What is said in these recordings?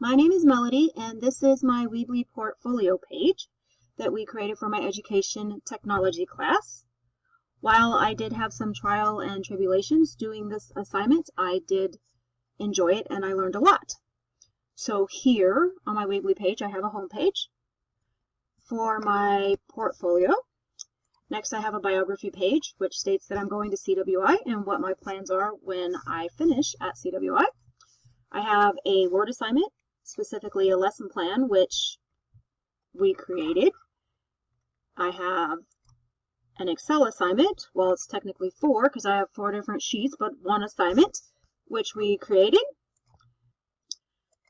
My name is Melody, and this is my Weebly Portfolio page that we created for my education technology class. While I did have some trial and tribulations doing this assignment, I did enjoy it and I learned a lot. So here on my Weebly page, I have a home page for my portfolio. Next, I have a biography page, which states that I'm going to CWI and what my plans are when I finish at CWI. I have a Word assignment, specifically a lesson plan, which we created. I have an Excel assignment. Well, it's technically 4 because I have 4 different sheets, but one assignment, which we created.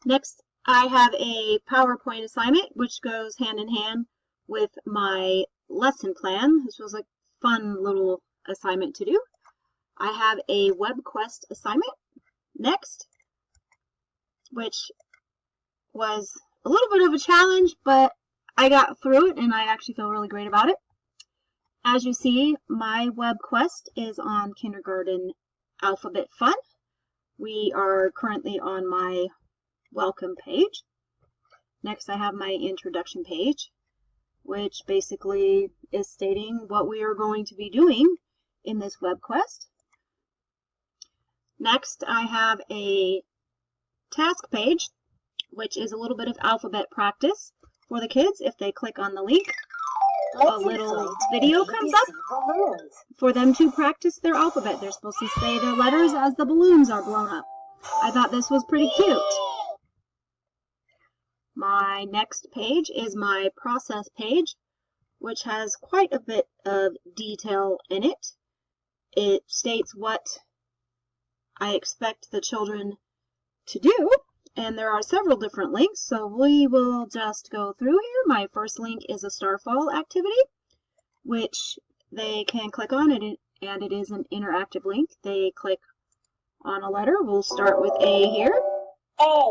Next, I have a PowerPoint assignment, which goes hand in hand with my lesson plan. This was a fun little assignment to do. I have a WebQuest assignment next, which was a little bit of a challenge, but I got through it and I actually feel really great about it. As you see, my WebQuest is on Kindergarten Alphabet Fun. We are currently on my welcome page. Next, I have my introduction page, which basically is stating what we are going to be doing in this WebQuest. Next, I have a task page, which is a little bit of alphabet practice for the kids. If they click on the link, a little video comes up for them to practice their alphabet. They're supposed to say their letters as the balloons are blown up. I thought this was pretty cute. My next page is my process page, which has quite a bit of detail in it. It states what I expect the children to do, and there are several different links, so we will just go through here. My first link is a Starfall activity, which they can click on, and it is an interactive link. They click on a letter. We'll start with A here. A.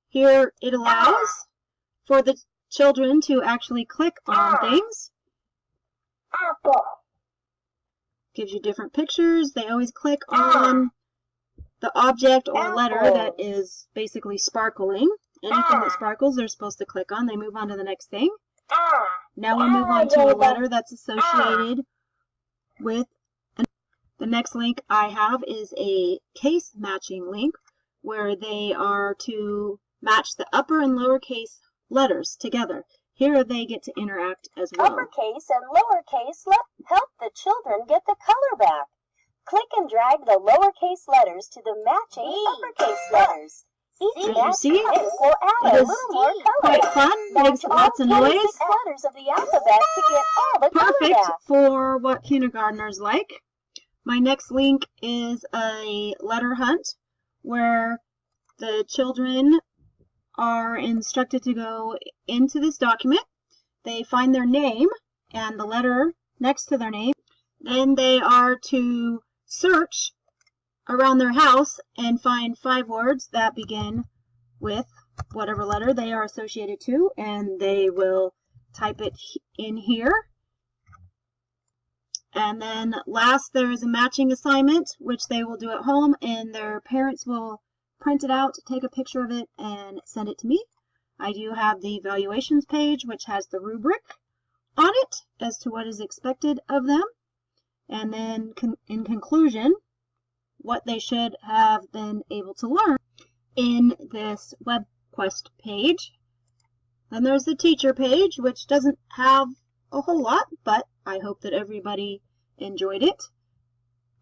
Here it allows for the children to actually click on things. Apple. Gives you different pictures. They always click on the object or letter that is basically sparkling. Anything that sparkles, they're supposed to click on. They move on to the next thing. Now we move on to a letter that's associated with. The next link I have is a case matching link, where they are to match the upper and lowercase letters together. Here they get to interact as well. Uppercase and lowercase help the children get the color back. Click and drag the lowercase letters to the matching uppercase letters. Each As you see, will add a little more color. Quite fun. Makes lots of noise. Letters of the alphabet to get all the color Perfect back. for what kindergartners like. My next link is a letter hunt, where the children are instructed to go into this document. They find their name and the letter next to their name. Then they are to search around their house and find 5 words that begin with whatever letter they are associated to, and they will type it in here. And then last, there is a matching assignment, which they will do at home, and their parents will print it out, take a picture of it, and send it to me. I do have the evaluations page, which has the rubric on it as to what is expected of them. And then in conclusion, what they should have been able to learn in this WebQuest page. Then there's the teacher page, which doesn't have a whole lot, but I hope that everybody enjoyed it.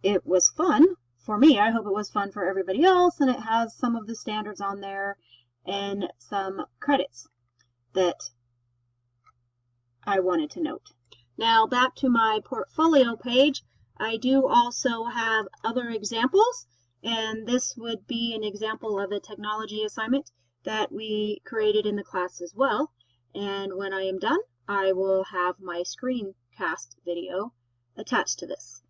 It was fun for me. I hope it was fun for everybody else, and it has some of the standards on there and some credits that I wanted to note. Now back to my portfolio page. I do also have other examples, and this would be an example of a technology assignment that we created in the class as well. And when I am done, I will have my screencast video attached to this.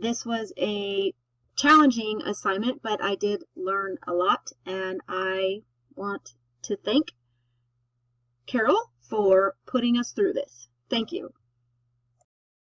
This was a challenging assignment, but I did learn a lot, and I want to thank Carol for putting us through this. Thank you.